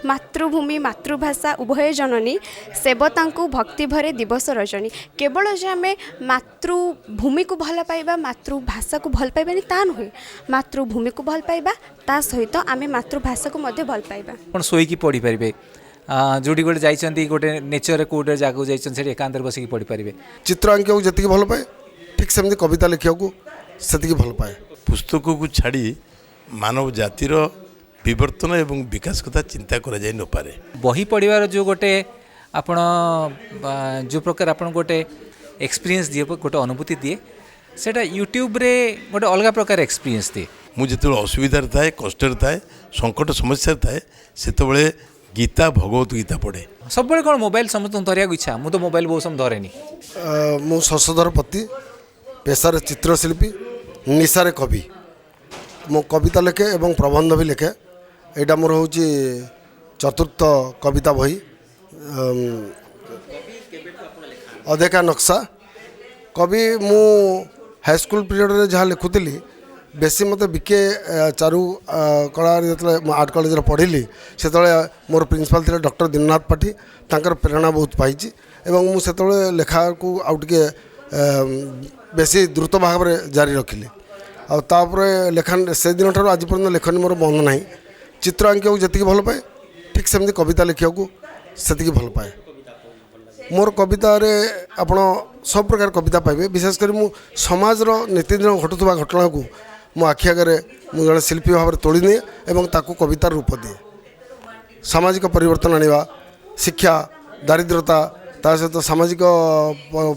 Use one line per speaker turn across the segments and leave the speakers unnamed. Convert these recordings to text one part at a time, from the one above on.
मातृभूमि मातृभाषा उभय जननी सेवता भक्ति भरे दिवस रजनी केवल जे आम मातृभूमि को भल पाइबा मातृभाषा को भल पाइबानी ता नुहे मातृभूमि को भल पाइबा ता सहित आम मातृभाषा को मध्य भल पाइबा
कौन शोक पढ़ी पारे जोटी गोटे जाइए गोटे नेचर कौटे जगह जाइए एकांत बसिक पढ़ी पारे
चित्र आंकिया जी भल पाए ठीक सेमती कविता लिखा से भल पाए
पुस्तक को छाड़ी मानव जातिर विवर्तन एवं विकास कथा चिंता करा जाय न पारे
बही पढ़वार जो गोटे आपण जो प्रकार आपण गोटे एक्सपीरियंस दिए गोटे अनुभूति दिए सेटा यूट्यूब रे गोटे अलग प्रकार एक्सपीरियंस दिए
मुझे जो असुविधा थाए कष्ट थाए संकट समस्या थाए से गीता भगवत गीता पढ़े
सब कौन मोबाइल समस्त धरिया इच्छा मुझे तो मोबाइल बहुत समय धरेनी
मु शशधर पति पेशार चित्रशिल्पी निशारे कवि मो कविता लिखे एवं प्रबंध भी लिखे यहाँ मोर हूँ चतुर्थ कविता बही अधेका नक्शा कवि मु हाईस्कल पीरियड रे जहाँ लिखुली बेसी मत बीके चारु कला जो आर्ट कॉलेज पढ़ी से मोर प्रिंसिपल थे डॉक्टर दीननाथ पाठी तांकर प्रेरणा बहुत पाई एवं मुझे लेखा को आउटे बेसी द्रुत भाव में जारी रखिली आउे लेखन से दिन ठार आज पर्यटन लेखनी मोर बंद ना चित्र आंकिया जी भल पाए ठीक सेमती कविता लिखा से भल पाए मोर कविता रे आपण सब प्रकार कविता पाइबे विशेषकर मु समाज नीतिदिन घटुवा घटना को मो आखि आगे मुझे जड़े शिल्पी भाव में तोड़ी निए एवं ताकू कवितार रूप दिए सामाजिक परिवर्तन आनिबा शिक्षा दारिद्रता ता सहित सामाजिक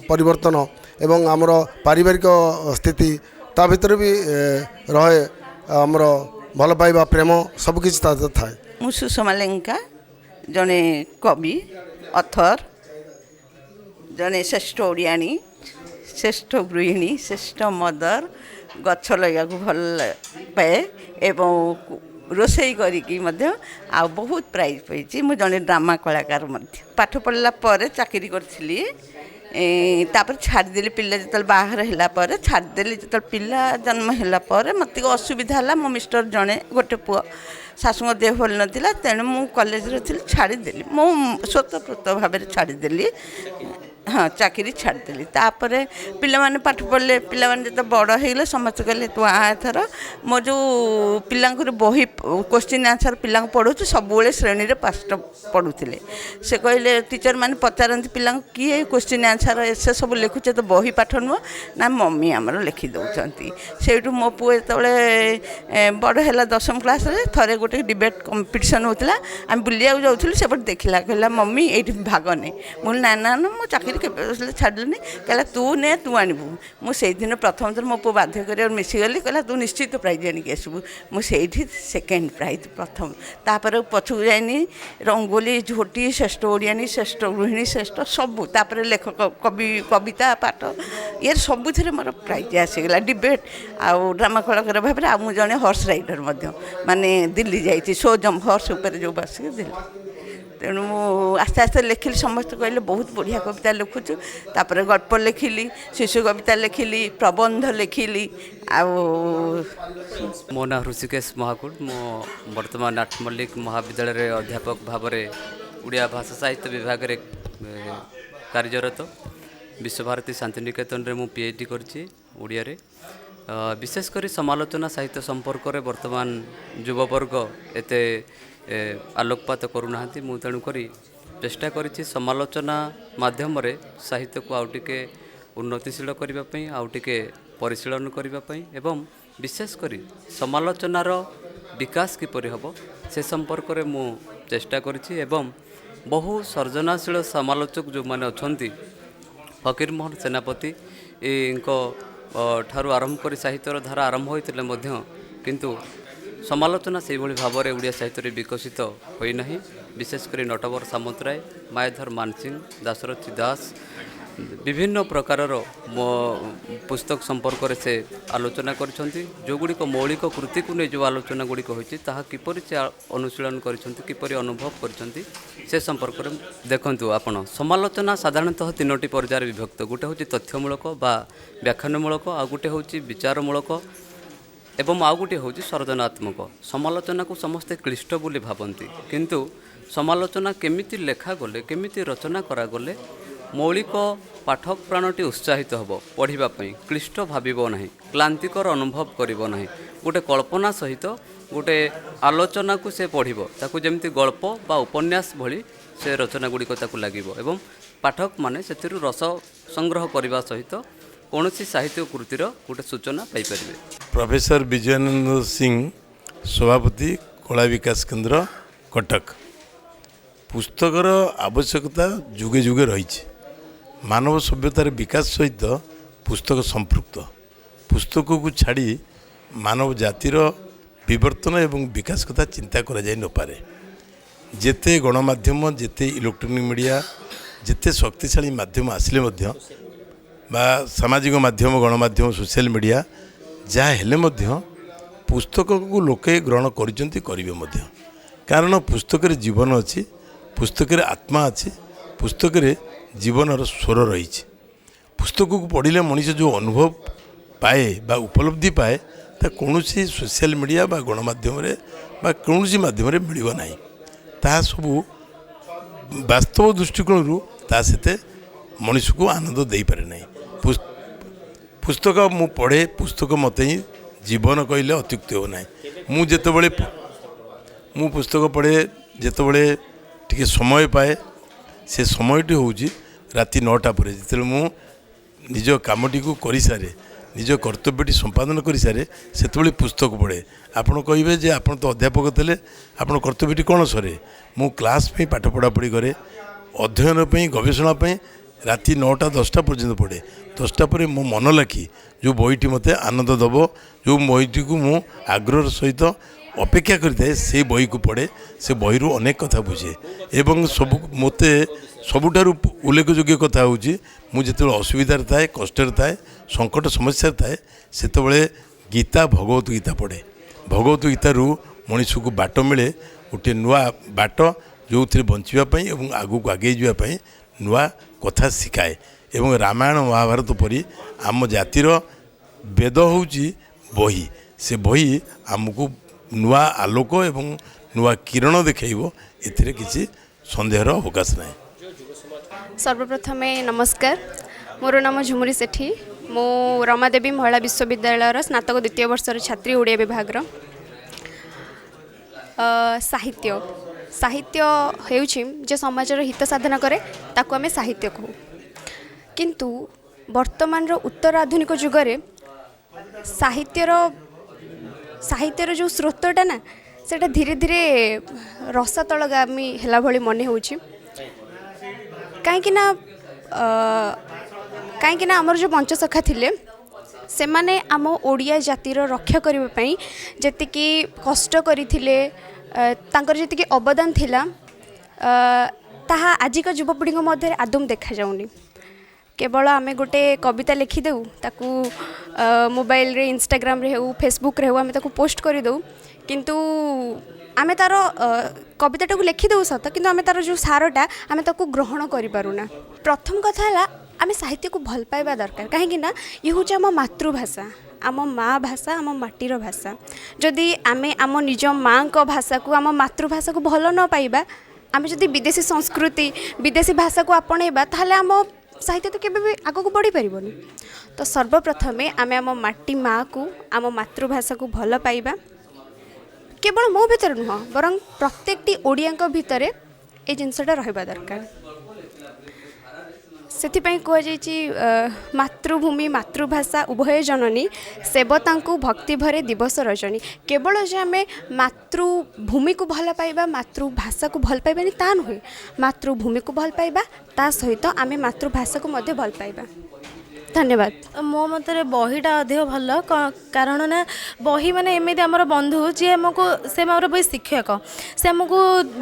परिवर्तन एवं आमर पारिवारिक स्थिति ता भीतर भी रहे आमर भल पाइबा प्रेम सबकि थाए
मु सुषमा लेंका जड़े कवि अथर जड़े श्रेष्ठ ओडियाणी श्रेष्ठ गृहिणी श्रेष्ठ मदर गछ लगा भल पाए एवं रोसई करी बहुत प्राइज पाई मु जड़े ड्रामा कलाकार पाठ पढ़ला चाकरी करी तापर छाड़देली पिला जो बाहर है छाड़देली जो पिला जन्म है मत असुविधा है मो मिस्टर जड़े गोटे पुआ शाशु देह भल नाला तेणु मु कॉलेज थी छाड़देली मो स्वतःप्रत भाव छाड़देली हाँ चाकरी छाड़देली तापर पिला पाठ पढ़ले पिला जो बड़ हो समस्त कहले तू आथर मो जो पिला बही क्वेश्चन आंसर पिला पढ़ू सब श्रेणी में पाठ पढ़ुले से कहले टीचर मैंने पचारती पिला किए क्वेश्चन आंसर से सब लिखुचे तो बही पाठ नुह ना मम्मी आमर लिखिदौं से मो पुओ जो बड़ है 10वीं क्लास थे गोटे डिबेट कंपिटिशन होता आम बुलिया जाऊँ से देखला कहला मम्मी ये भाग ने मुझे ना ना मो चाकरी के छाड़नी कहला तू ने तू आणबू मुझे दिन प्रथम थर मो पु बाध्य कर मिसीगली कहला तू निश्चित प्राइज आणिक आसबू मुझे सेकेंड प्राइज प्रथम तापर पछक जाइनी रंगोली झोटी श्रेष्ठ ओडियाणी श्रेष्ठ गृहिणी श्रेष्ठ सबू तापर लेखक कवि कविता पाठ ये सबुथ मोर प्राइज आसीगला डिबेट आउ ड्रामा कलाकार भाव में आउ जड़े हॉर्स राइडर माने दिल्ली जाइए शो जम्प हॉर्स उपर जो बसिक दिल्ली तेणु आस्ते आस्ते लिखिली समस्त कहले बहुत बढ़िया कविता लिखुचु तापर गल्प लिखिली शिशु कविता लिखिली प्रबंध लिखिली
मो ना ऋषिकेश महाकुट मो वर्तमान नाथ मल्लिक महाविद्यालय अध्यापक भाव में उड़िया भाषा साहित्य विभाग में कार्यरत विश्वभारती शांतिनिकेतन में मु PhD करछि उड़िया रे विशेषकर समालोचना साहित्य संपर्क में वर्तमान युववर्ग एते आलोकपात करूना मु तेणुक चेष्टा करी समालोचना माध्यम साहित्य को आउ टिके उन्नतिशील करने आउ टिके परिशीलन करने एवं विशेषकर समालोचनार विकास किपरि हम से संपर्क में मु चेष्टा करी एवं बहु सर्जनाशील समालोचक जो मैंने अच्छा फकीर मोहन सेनापति ठारू आरंभ कर साहित्यर धारा आरंभ होते किंतु समालोचना से भाव में ओडिया साहित्य विकसित होना विशेषकर नटवर सामंतराय मायाधर मानसिंह दाशरथी दास विभिन्न प्रकार पुस्तक संपर्क से आलोचना करिसेंती जो गुड़िक मौलिक कृति को नहीं जो आलोचना गुड़िक होती किपरि से अनुशीलन किपरि अनुभव करिसेंती से संपर्क में देखंतु आपण समालोचना साधारणतः 3टी पर्यायर विभक्त गोटे हूँ तथ्यमूलक बा व्याख्यानमूलक आ गोटे हूँ विचारमूलक एवं आउ गोटे हूँ सर्जनात्मक समालोचना को समस्ते क्लिष्ट बोली भावती किंतु ସମାଲୋଚନା କେମିତି ଲେଖାଗଲେ କେମିତି ରଚନା କରାଗଲେ ମୌଳିକ ପାଠକ ପ୍ରାଣଟି ଉତ୍ସାହିତ ହେବ ପଢ଼ିବା ପାଇଁ, କ୍ଲିଷ୍ଟ ଭାବିବ ନାହିଁ, କ୍ଲାନ୍ତିକର ଅନୁଭବ କରିବ ନାହିଁ। ଗୋଟେ କଳ୍ପନା ସହିତ ଗୋଟେ ଆଲୋଚନାକୁ ସେ ପଢ଼ିବ, ତାକୁ ଯେମିତି ଗଳ୍ପ ବା ଉପନ୍ୟାସ ଭଳି ସେ ରଚନା ଗୁଡ଼ିକ ତାକୁ ଲାଗିବ ଏବଂ ପାଠକମାନେ ସେଥିରୁ ରସ ସଂଗ୍ରହ କରିବା ସହିତ କୌଣସି ସାହିତ୍ୟ କୃତିର ଗୋଟେ ସୂଚନା ପାଇପାରିବେ।
ପ୍ରଫେସର ବିଜୟାନନ୍ଦ ସିଂ, ସଭାପତି କଳା ବିକାଶ କେନ୍ଦ୍ର କଟକ। ପୁସ୍ତକର ଆବଶ୍ୟକତା ଯୁଗେ ଯୁଗେ ରହିଛି। ମାନବ ସଭ୍ୟତାର ବିକାଶ ସହିତ ପୁସ୍ତକ ସମ୍ପୃକ୍ତ। ପୁସ୍ତକକୁ ଛାଡ଼ି ମାନବ ଜାତିର ବିବର୍ତ୍ତନ ଏବଂ ବିକାଶ କଥା ଚିନ୍ତା କରାଯାଇ ନପାରେ। ଯେତେ ଗଣମାଧ୍ୟମ, ଯେତେ ଇଲେକ୍ଟ୍ରୋନିକ୍ ମିଡ଼ିଆ, ଯେତେ ଶକ୍ତିଶାଳୀ ମାଧ୍ୟମ ଆସିଲେ ମଧ୍ୟ ବା ସାମାଜିକ ମାଧ୍ୟମ, ଗଣମାଧ୍ୟମ, ସୋସିଆଲ ମିଡ଼ିଆ ଯାହା ହେଲେ ମଧ୍ୟ ପୁସ୍ତକକୁ ଲୋକେ ଗ୍ରହଣ କରିଛନ୍ତି, କରିବେ ମଧ୍ୟ। କାରଣ ପୁସ୍ତକରେ ଜୀବନ ଅଛି, ପୁସ୍ତକରେ ଆତ୍ମା ଅଛି, ପୁସ୍ତକରେ ଜୀବନର ସ୍ୱର ରହିଛି। ପୁସ୍ତକକୁ ପଢ଼ିଲେ ମଣିଷ ଯେଉଁ ଅନୁଭବ ପାଏ ବା ଉପଲବ୍ଧି ପାଏ ତା କୌଣସି ସୋସିଆଲ ମିଡ଼ିଆ ବା ଗଣମାଧ୍ୟମରେ ବା କୌଣସି ମାଧ୍ୟମରେ ମିଳିବ ନାହିଁ। ତାହା ସବୁ ବାସ୍ତବ ଦୃଷ୍ଟିକୋଣରୁ ତାହା ସେତେ ମଣିଷକୁ ଆନନ୍ଦ ଦେଇପାରେ ନାହିଁ। ପୁସ୍ତକ ମୁଁ ପଢ଼େ, ପୁସ୍ତକ ମୋତେ ହିଁ ଜୀବନ କହିଲେ ଅତ୍ୟୁକ୍ତି ହେବ ନାହିଁ। ମୁଁ ପୁସ୍ତକ ପଢ଼େ ଯେତେବେଳେ ଟିକେ ସମୟ ପାଏ, ସେ ସମୟଟି ହେଉଛି ରାତି 9ଟା ପରେ। ଯେତେବେଳେ ମୁଁ ନିଜ କାମଟିକୁ କରିସାରେ, ନିଜ କର୍ତ୍ତବ୍ୟଟି ସମ୍ପାଦନ କରିସାରେ, ସେତେବେଳେ ପୁସ୍ତକ ପଢ଼େ। ଆପଣ କହିବେ ଯେ ଆପଣ ତ ଅଧ୍ୟାପକ ଥିଲେ, ଆପଣ କର୍ତ୍ତବ୍ୟଟି କ'ଣ ସରେ? ମୁଁ କ୍ଲାସ୍ ପାଇଁ ପାଠ ପଢ଼ାପଢ଼ି କରେ, ଅଧ୍ୟୟନ ପାଇଁ, ଗବେଷଣା ପାଇଁ ରାତି 9ଟା 10ଟା ପର୍ଯ୍ୟନ୍ତ ପଢ଼େ। 10ଟା ପରେ ମୋ ମନ ଲାଖି ଯେଉଁ ବହିଟି ମୋତେ ଆନନ୍ଦ ଦେବ, ଯେଉଁ ବହିଟିକୁ ମୁଁ ଆଗ୍ରହର ସହିତ ଅପେକ୍ଷା କରିଥାଏ, ସେଇ ବହିକୁ ପଢ଼େ। ସେ ବହିରୁ ଅନେକ କଥା ବୁଝେ ଏବଂ ମୋତେ ସବୁଠାରୁ ଉଲ୍ଲେଖଯୋଗ୍ୟ କଥା ହେଉଛି ମୁଁ ଯେତେବେଳେ ଅସୁବିଧାରେ ଥାଏ, କଷ୍ଟରେ ଥାଏ, ସଙ୍କଟ ସମସ୍ୟାରେ ଥାଏ, ସେତେବେଳେ ଗୀତା, ଭଗବତ ଗୀତା ପଢ଼େ। ଭଗବତ ଗୀତାରୁ ମଣିଷକୁ ବାଟ ମିଳେ, ଗୋଟିଏ ନୂଆ ବାଟ ଯେଉଁଥିରେ ବଞ୍ଚିବା ପାଇଁ ଏବଂ ଆଗକୁ ଆଗେଇ ଯିବା ପାଇଁ ନୂଆ କଥା ଶିଖାଏ। ଏବଂ ରାମାୟଣ, ମହାଭାରତ ପରି ଆମ ଜାତିର ବେଦ ହେଉଛି ବହି। ସେ ବହି ଆମକୁ ନୂଆ ଆଲୋକ ଏବଂ ନୂଆ କିରଣ ଦେଖାଇବ, ଏଥିରେ କିଛି ସନ୍ଦେହର ଅବକାଶ ନାହିଁ।
ସର୍ବପ୍ରଥମେ ନମସ୍କାର, ମୋର ନାମ ଝୁମୁରି ସେଠୀ। ମୁଁ ରମାଦେବୀ ମହିଳା ବିଶ୍ୱବିଦ୍ୟାଳୟର ସ୍ନାତକ ଦ୍ୱିତୀୟ ବର୍ଷର ଛାତ୍ରୀ, ଓଡ଼ିଆ ବିଭାଗର। ସାହିତ୍ୟ ହେଉଛି ଯେ ସମାଜର ହିତ ସାଧନ କରେ, ତାକୁ ଆମେ ସାହିତ୍ୟ କହୁ। କିନ୍ତୁ ବର୍ତ୍ତମାନର ଉତ୍ତର ଆଧୁନିକ ଯୁଗରେ ସାହିତ୍ୟର ଯେଉଁ ସ୍ରୋତଟା ନା, ସେଇଟା ଧୀରେ ଧୀରେ ରସାତଳଗାମୀ ହେଲା ଭଳି ମନେ ହେଉଛି। କାହିଁକି ନା ଆମର ଯେଉଁ ପଞ୍ଚସଖା ଥିଲେ, ସେମାନେ ଆମ ଓଡ଼ିଆ ଜାତିର ରକ୍ଷା କରିବା ପାଇଁ ଯେତିକି କଷ୍ଟ କରିଥିଲେ, ତାଙ୍କର ଯେତିକି ଅବଦାନ ଥିଲା, ତାହା ଆଜିକା ଯୁବପିଢ଼ିଙ୍କ ମଧ୍ୟରେ ଆଦୌ ଦେଖାଯାଉନି। କେବଳ ଆମେ ଗୋଟେ କବିତା ଲେଖିଦେଉ, ତାକୁ ମୋବାଇଲରେ, ଇନଷ୍ଟାଗ୍ରାମରେ ହେଉ, ଫେସବୁକରେ ହେଉ, ଆମେ ତାକୁ ପୋଷ୍ଟ କରିଦେଉ। କିନ୍ତୁ ଆମେ ତା'ର କବିତାଟାକୁ ଲେଖିଦେଉ ସତ, କିନ୍ତୁ ଆମେ ତା'ର ଯେଉଁ ସାରଟା ଆମେ ତାକୁ ଗ୍ରହଣ କରିପାରୁନା। ପ୍ରଥମ କଥା ହେଲା, ଆମେ ସାହିତ୍ୟକୁ ଭଲ ପାଇବା ଦରକାର। କାହିଁକି ନା ଇଏ ହେଉଛି ଆମ ମାତୃଭାଷା, ଆମ ମା' ଭାଷା, ଆମ ମାଟିର ଭାଷା। ଯଦି ଆମେ ଆମ ନିଜ ମା'ଙ୍କ ଭାଷାକୁ, ଆମ ମାତୃଭାଷାକୁ ଭଲ ନ ପାଇବା, ଆମେ ଯଦି ବିଦେଶୀ ସଂସ୍କୃତି, ବିଦେଶୀ ଭାଷାକୁ ଆପଣେଇବା, ତାହେଲେ ଆମ ସାହିତ୍ୟ ତ କେବେ ବି ଆଗକୁ ବଢ଼ିପାରିବନି। ତ ସର୍ବପ୍ରଥମେ ଆମେ ଆମ ମାଟି ମା'କୁ, ଆମ ମାତୃଭାଷାକୁ ଭଲ ପାଇବା। କେବଳ ମୋ ଭିତରେ ନୁହଁ, ବରଂ ପ୍ରତ୍ୟେକଟି ଓଡ଼ିଆଙ୍କ ଭିତରେ ଏ ଜିନିଷଟା ରହିବା ଦରକାର। ସେଥିପାଇଁ କୁହାଯାଇଛି, ମାତୃଭୂମି ମାତୃଭାଷା ଉଭୟ ଜନନୀ, ସେବତାଙ୍କୁ ଭକ୍ତି ଭରେ ଦିବସ ରଜନୀ। କେବଳ ଯେ ଆମେ ମାତୃଭୂମିକୁ ଭଲ ପାଇବା, ମାତୃଭାଷାକୁ ଭଲ ପାଇବାନି, ତା ନୁହେଁ। ମାତୃଭୂମିକୁ ଭଲ ପାଇବା, ତା ସହିତ ଆମେ ମାତୃଭାଷାକୁ ମଧ୍ୟ ଭଲ ପାଇବା। ଧନ୍ୟବାଦ।
ମୋ ମତରେ ବହିଟା ଅଧିକ ଭଲ, କାରଣ ନା ବହି ମାନେ ଏମିତି ଆମର ବନ୍ଧୁ, ଯିଏ ଆମକୁ, ସେ ଆମର ବହି ଶିକ୍ଷକ, ସେ ଆମକୁ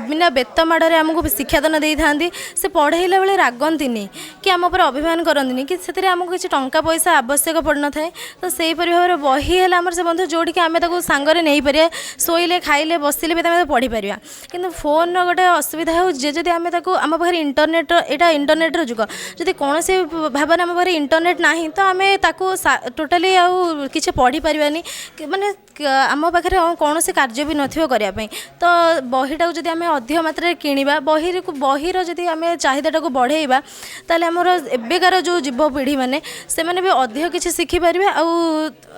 ବିନା ବେତ ମାଡ଼ରେ ଆମକୁ ଶିକ୍ଷାଦାନ ଦେଇଥାନ୍ତି। ସେ ପଢ଼େଇଲା ବେଳେ ରାଗନ୍ତିନି କି ଆମ ଉପରେ ଅଭିମାନ କରନ୍ତିନି, କି ସେଥିରେ ଆମକୁ କିଛି ଟଙ୍କା ପଇସା ଆବଶ୍ୟକ ପଡ଼ିନଥାଏ। ତ ସେହିପରି ଭାବରେ ବହି ହେଲା ଆମର ସେ ବନ୍ଧୁ, ଯେଉଁଠିକି ଆମେ ତାକୁ ସାଙ୍ଗରେ ନେଇପାରିବା, ଶୋଇଲେ, ଖାଇଲେ, ବସିଲେ ବି ଆମେ ପଢ଼ିପାରିବା। କିନ୍ତୁ ଫୋନ୍ର ଗୋଟେ ଅସୁବିଧା ହେଉଛି ଯେ ଯଦି ଆମେ ତାକୁ, ଆମ ପାଖରେ ଏଇଟା ଇଣ୍ଟରନେଟ୍ର ଯୁଗ, ଯଦି କୌଣସି ଭାବରେ ଆମ ପାଖରେ ଇଣ୍ଟରନେଟ୍ ନାହିଁ, ତ ଆମେ ତାକୁ ଟୋଟାଲି ଆଉ କିଛି ପଢ଼ିପାରିବାନି, ମାନେ आम पाखे कौन से कार्य भी नथिबो करिया पई तो बहीटा जदि आम अधिक मात्रा किनिबा बहीर जदि आम चाहिदाटा को बढ़ेबा ताले हमर एबेकार जो युवपीढ़ी मैंने से मैंने भी अधिक किसी शिखिपारे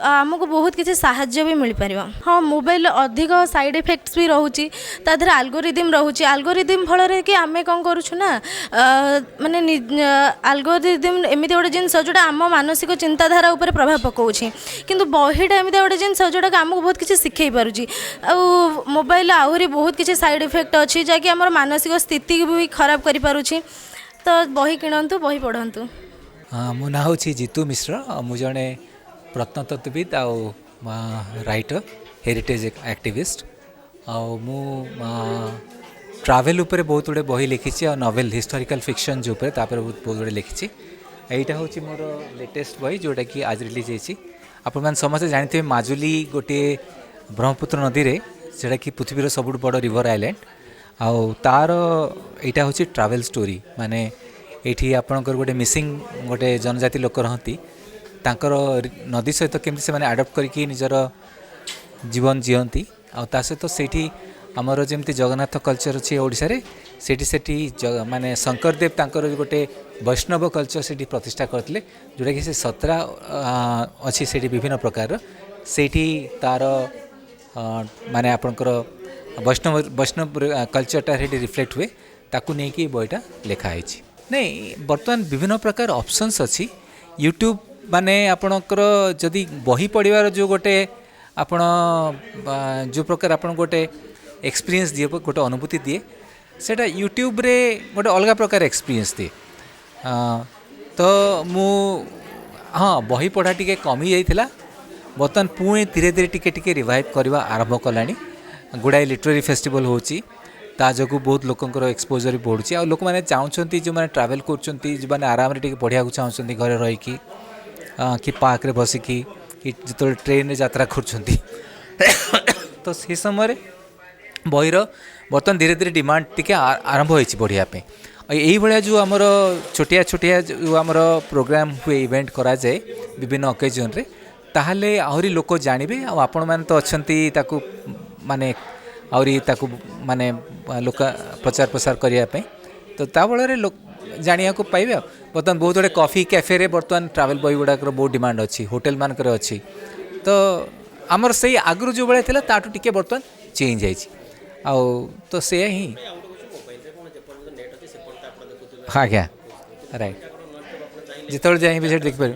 आमको बहुत किसी साहाय्य भी मिल पार। हाँ मोबाइल अधिक साइड इफेक्ट्स भी रोचे तादर आल्गोरिदम रोचे आल्गोरिदम फल कि आम कौन करूँ माने आल्गोरिदम एमती गोटे जिन जोटा आम मानसिक चिंताधारा उपर प्रभाव पकाउछि किंतु बहीटा एमती गोटे जिन जोटा आमको बहुत किसी शिखई पारुछि मोबाइल आहरी बहुत किसी साइड इफेक्ट अच्छी जहाँकि आम मानसिक स्थिति भी खराब कर पारुछि तो बही किणतु बही पढ़तु।
हाँ मो ना हूँ जीतू मिश्र मु जड़े प्रत्नतत्वविद आउ राइटर हेरिटेज एक्टिविस्ट मु ट्रावेल उपर बहुत गुड़े बही लिखी और नोवेल हिस्टोरिकल फिक्शन जो बहुत गुड़े लिखी यहाँ हूँ मोर लेटेस्ट बही जोटा कि आज रिलीज होती आप समस्त जानते हैं माजुली गोटे ब्रह्मपुत्र नदी रे जोटा कि पृथ्वीर सबुठ बड़ रिवर आइलैंड आउ तार यहाँ हूँ ट्रावेल स्टोरी माने ये आपणकर गोटे मिसिंग गोटे जनजाति लोक रहती तांकर नदी सहित केमती से आडप्ट करके निजर जीवन जीवंती आ सहित से आमर जमी जगन्नाथ कल्चर अच्छे ओडिशा रे सेठी माने शंकरदेव तांकर गोटे वैष्णव कल्चर से प्रतिष्ठा करते जोटा कि से 17 अच्छी से विभिन्न प्रकार से तार माने आपणकर वैष्णव कल्चरटा से रिफ्लेक्ट हुए ताकू नहीं कि बहीटा लिखाई नहीं बर्तमान विभिन्न प्रकार ऑप्शंस अच्छी यूट्यूब माने आपणकर जदि बही पढ़िबार जो गोटे आपण जो प्रकार आपण गोटे एक्सपीरियंस दिए गोटे अनुभूति दिए सेटा यूट्यूब रे गोटे अलग प्रकार एक्सपीरियंस दिए तो मु हाँ बही पढ़ा टी कमी जाइथिला बर्तमान पुणी धीरे धीरे टिके रिवाइव करवा आरंभ कलानी गुड़ाए लिटरेरी फेस्टिवल होची ता जगू बहुत लोकंकर एक्सपोजर भी बढ़ुची आ लोक मैंने चाहते जो मैंने ट्रैवल कर आराम टे पढ़ा चाहते घरे रहीकि कि पार्क रे बसिकी कि जो ट्रेन रे यात्रा कर तो से समय बहीर बर्तमान धीरे धीरे डिमांड टी आरंभ होती बढ़ियापी यही भाया जो आमर छोटिया छोटिया जो आमर प्रोग्राम हुए इवेंट करा जाए विभिन्न ओकेजन रे ताहले आहरी लोक जानवे आपण मैंने तो अच्छी ताकू माने आहरी ताकू माने लोक प्रचार प्रसार करने तो ता फल लोक जानिया को पाइबे बर्तमान बहुत गुड़े कॉफी कैफे रे बर्तमान ट्रैवल बही गुड़ाक बहुत डिमांड अच्छी होटेल मानक अच्छी तो आमर से आगु जो भाया था ताठू टिके बर्तमान चेंज आउ तो से ही हाँ क्या राइट जिते जाइए से देखिए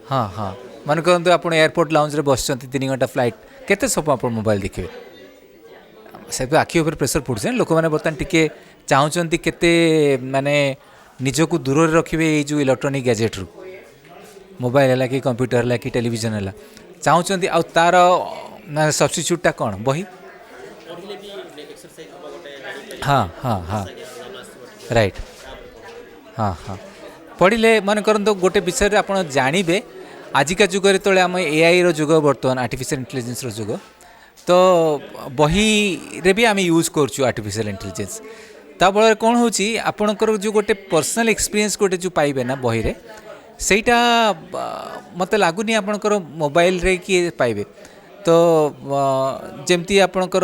हाँ हाँ मन कहते आप एयरपोर्ट लाउंज रे बस 3 घंटा फ्लाइट केते सब आप मोबाइल देखिए से आखि उपर प्रेसर पड़े लोक मैंने बर्तमान टिके चाहते केते माने निजक दूर रखिए ये जो इलेक्ट्रोनिक गैजेट रू मोबाइल है कि कंप्यूटर है कि टेलीविजन है चाहते आ तार सब्स्टिट्यूटा कौन बही हाँ हाँ हाँ राइट हाँ हाँ पढ़ले मन करते गोटे विषय आप जानवे आजिका जुगर तो आम एआई रुग बर्तमान आर्टिफिशियल इंटेलिजेंस जुग तो बही रे भी आम यूज करछु आर्टिफिशियल इंटेलिजेंस ता फल कौन होची आपणकर जो गोटे पर्सनल एक्सपीरियंस गोटे जो पाइबे ना बही रे सेटा मत लगुनि आपणकर मोबाइल रे किए पाइबे तो जमती आपणकर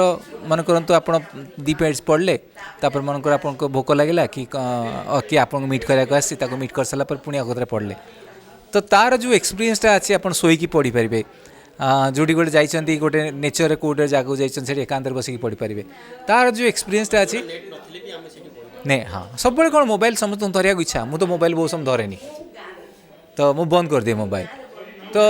मन करंतु आपण 2 पेज पढ़ले तापर मन कर आपनको भोक लगे कि आपन मीट कराया आसी ताको मीट कर सारा पर पुणी आगतरे पढ़ले तो तार जो एक्सपीरियंसटा अच्छी आप शोईकी पढ़ी पारे जोटी गोटे जाइए गोटे नेचर कौटे जगह जाइए एकांत बसिक पढ़ी पारे तार जो एक्सपीरियंसटा अच्छी नहीं हाँ सब कौन मोबाइल समस्त धरिया इच्छा मुझे तो मोबाइल बहुत समय धरेनी तो मुझे बंद कर दिए मोबाइल तो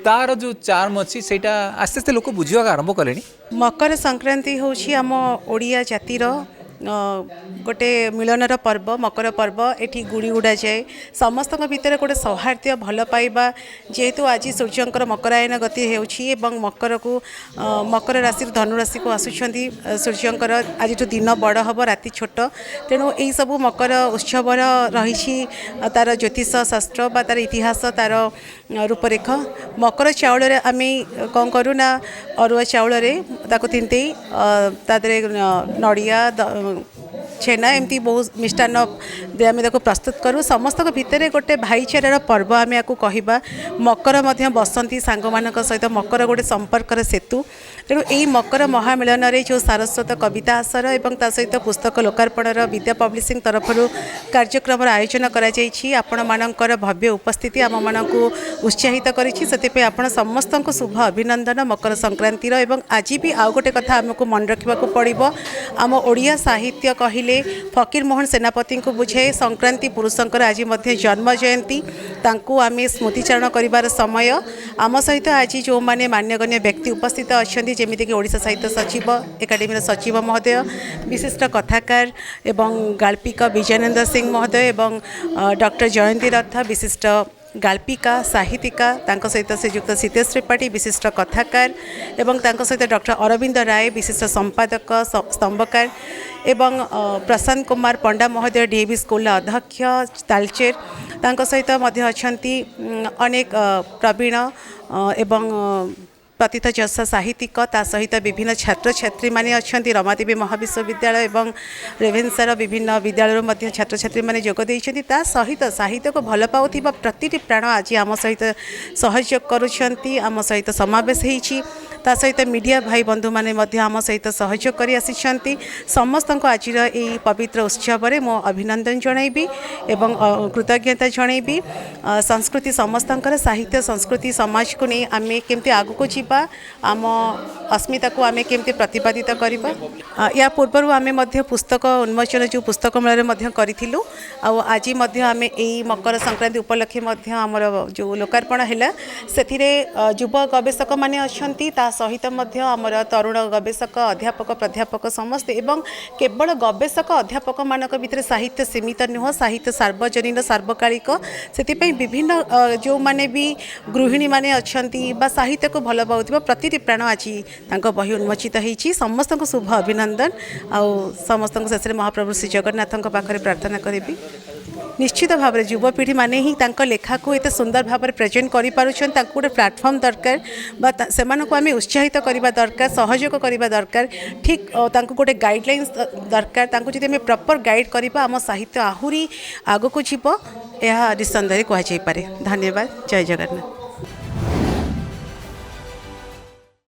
तार जो चार्म अच्छी सेटा आस्ते आस्ते लोक बुझा आरंभ कले।
मकर संक्रांति हूँ आम ओडिया जातिर गोटे मिलनर पर्व मकर पर्व एठी गुड़ी उड़ा जाए समस्त भितर गोटे सौहार्द्य भल पाइबा जेहेतु आज सूर्यंकर मकरायन गति होउछि एवं मकर को मकर राशि धनु राशि को आसुछंती सूर्यंकर आज जो दिन बड़ हम राति छोट तेणु यही सब मकर उत्सव रही तार ज्योतिष शास्त्र बा तार इतिहास तार रूपरेख मकर चाउल आम कौन करूना अरुआ चाउल ताको तिंते नड़िया छेना एमती बहुत मिष्टान्न आम प्रस्तुत करूँ समस्त भितर गोटे भाईचारार पर्व आम या कहवा मकर बसंती सांग मान सहित मकर गोटे संपर्कर सेतु तेणु यही मकर महामिलन में जो सारस्वत कविता आसर और ता सहित पुस्तक लोकार्पणर विद्या पब्लिशिंग तरफ कार्यक्रम आयोजन आपण मानकर भव्य उपस्थिति आम मानक उत्साहित करें आपण समस्त शुभ अभिनंदन मकर संक्रांतिर एवं आज भी आउ गोटे कथा आमको मन रखा पड़ो आम ओडिया साहित्य कहले फकीर मोहन सेनापति को बुझे संक्रांति पुरुषंकर आज जन्म जयंती तांकू आम स्मृतिचारण करिवार समय आम सहित आज जो माने मान्यगण्य व्यक्ति उपस्थित अच्छा जमीक ओडिशा साहित्य सचिव एकाडेमी सचिव महोदय विशिष्ट कथाकार एवं गाल्पिक विजयानंद सिंह महोदय एवं डॉक्टर जयंती रथ विशिष्ट गाल्पिका साहित्यिका तांको सहित श्रीजुक्त सीतेश त्रिपाठी विशिष्ट कथाकार एवं तांको सहित डॉक्टर अरविंद राय विशिष्ट संपादक स्तंभकार एवं प्रशांत कुमार पंडा महोदय डीएवी स्कूल अध्यक्ष तालचेर तांको सहित मध्य अछंती अनेक प्रवीण एवं प्रतिथ जसा साहित्यिक ता सहित विभिन्न छात्र छात्री माने अछंती रमादेवी महाविश्वविद्यालय एवं रेभेन्सार विभिन्न विद्यालय मध्य छात्र छात्री माने जोग देइछंती ता सहित साहित्य को भल पाउथिबा प्रतिटी प्राण आज आम सहित सहयोग करुछंती आम सहित समावेश होईछि ता सहित मीडिया भाई बंधु माने मध्य आम सहित सहयोग करि आसिछंती समस्त को आज यही पवित्र उत्सव में मो अभिनंदन जनइबी एवं कृतज्ञता जनइबी संस्कृति समस्तंकर साहित्य संस्कृति समाज को नहीं आम केमती आगु को जीवा आम अस्मिता को आम केमती प्रतिपादित करवा या पूर्व आम पुस्तक उन्मोचन जो पुस्तक मेल करूँ आज आम यही मकर संक्रांति उपलक्षे आमर जो लोकार्पण है से युव गवेषक माने अच्छी सहित आमर तरुण गवेषक अध्यापक प्राध्यापक समस्ते एवं केवल गवेषक अध्यापक मानक भितर साहित्य सीमित नुह साहित्य सार्वजनीन सार्वकालिक से विभिन्न जो माने भी गृहिणी माने अच्छी साहित्य को भल पाउथिबा प्रतिटी प्राण आज बही उन्मोचित होती समस्त को शुभ अभिनंदन आउ समस्त शेष महाप्रभु श्री जगन्नाथ पाखे प्रार्थना करी निश्चित भाव में युवपीढ़ी माने ही लेखा को एत सुंदर भाव में प्रेजेंट कर गोटे प्लाटफर्म दरकार से आम उत्साहित करवा दरकार सहयोग करवा दरकार ठीक गोटे गाइडलाइंस दरकार जब प्रॉपर गाइड करवा आम साहित्य आहुरी आग को जीव यह निस्संदेह कहुई पारे। धन्यवाद। जय जगन्नाथ।